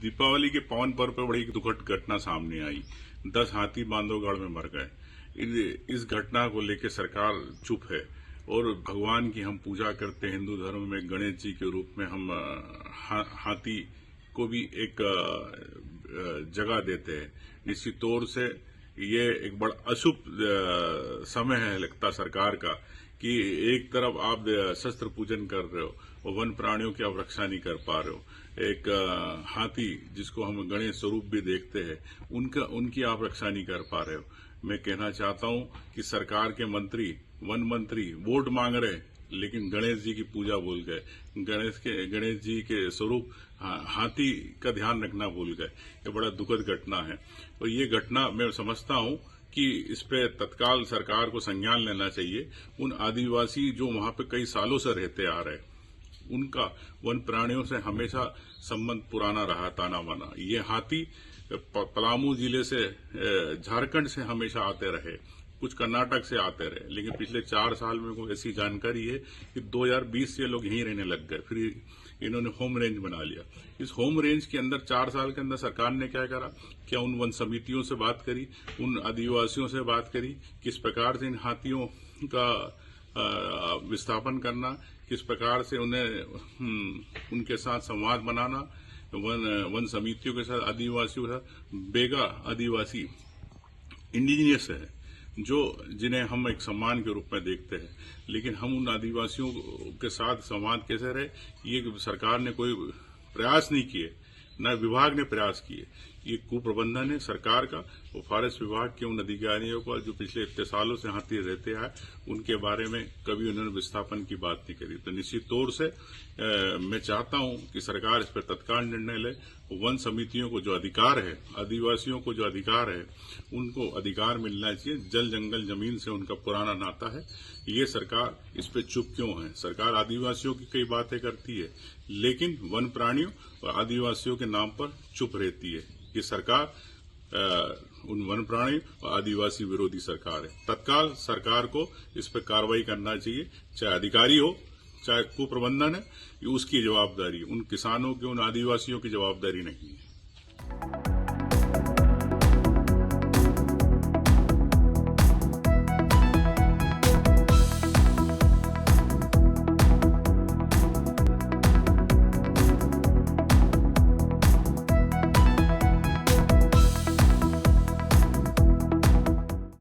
दीपावली के पावन पर्व पर बड़ी एक दुखद घटना सामने आई। 10 हाथी बांधवगढ़ में मर गए। इस घटना को लेकर सरकार चुप है और भगवान की हम पूजा करते हैं। हिंदू धर्म में गणेश जी के रूप में हम हाथी को भी एक जगह देते हैं। निश्चित तौर से ये एक बड़ा अशुभ समय है लगता सरकार का कि एक तरफ आप शस्त्र पूजन कर रहे हो और वन प्राणियों की आप रक्षा नहीं कर पा रहे हो। एक हाथी जिसको हम गणेश स्वरूप भी देखते हैं उनकी आप रक्षा नहीं कर पा रहे हो। मैं कहना चाहता हूं कि सरकार के मंत्री, वन मंत्री वोट मांग रहे लेकिन गणेश जी की पूजा भूल गए। गणेश जी के स्वरूप हाथी का ध्यान रखना भूल गए। ये बड़ा दुखद घटना है और ये घटना मैं समझता हूं कि इस पे तत्काल सरकार को संज्ञान लेना चाहिए। उन आदिवासी जो वहां पे कई सालों से रहते आ रहे, उनका वन प्राणियों से हमेशा संबंध पुराना रहा, ताना बाना। ये हाथी पलामू जिले से, झारखंड से हमेशा आते रहे, कुछ कर्नाटक से आते रहे, लेकिन पिछले 4 साल में को ऐसी जानकारी है कि 2020 से लोग यहीं रहने लग गए। फिर इन्होंने होम रेंज बना लिया। इस होम रेंज के अंदर 4 साल के अंदर सरकार ने क्या करा? क्या उन वन समितियों से बात करी, उन आदिवासियों से बात करी, किस प्रकार से इन हाथियों का विस्थापन करना, किस प्रकार से उन्हें उनके साथ संवाद बनाना, वन समितियों के साथ, आदिवासियों के साथ। बेगा आदिवासी इंडिजिनियस है जिन्हें हम एक सम्मान के रूप में देखते हैं, लेकिन हम उन आदिवासियों के साथ संवाद कैसे रहे, ये सरकार ने कोई प्रयास नहीं किए, न विभाग ने प्रयास किए। ये कुप्रबंधन है सरकार का और फॉरेस्ट विभाग के उन अधिकारियों का जो पिछले इतने सालों से हाथी रहते आए, उनके बारे में कभी उन्होंने विस्थापन की बात नहीं करी। तो निश्चित तौर से मैं चाहता हूं कि सरकार इस पर तत्काल निर्णय ले। वन समितियों को जो अधिकार है, आदिवासियों को जो अधिकार है, उनको अधिकार मिलना चाहिए। जल जंगल जमीन से उनका पुराना नाता है। ये सरकार इस पे चुप क्यों है? सरकार आदिवासियों की कई बातें करती है लेकिन वन प्राणियों और आदिवासियों के नाम पर चुप रहती है। ये सरकार उन वन प्राणी और आदिवासी विरोधी सरकार है। तत्काल सरकार को इस पर कार्रवाई करना चाहिए, चाहे अधिकारी हो चाहे कुप्रबंधन है, ये उसकी जवाबदारी, उन किसानों की, उन आदिवासियों की जवाबदारी नहीं है।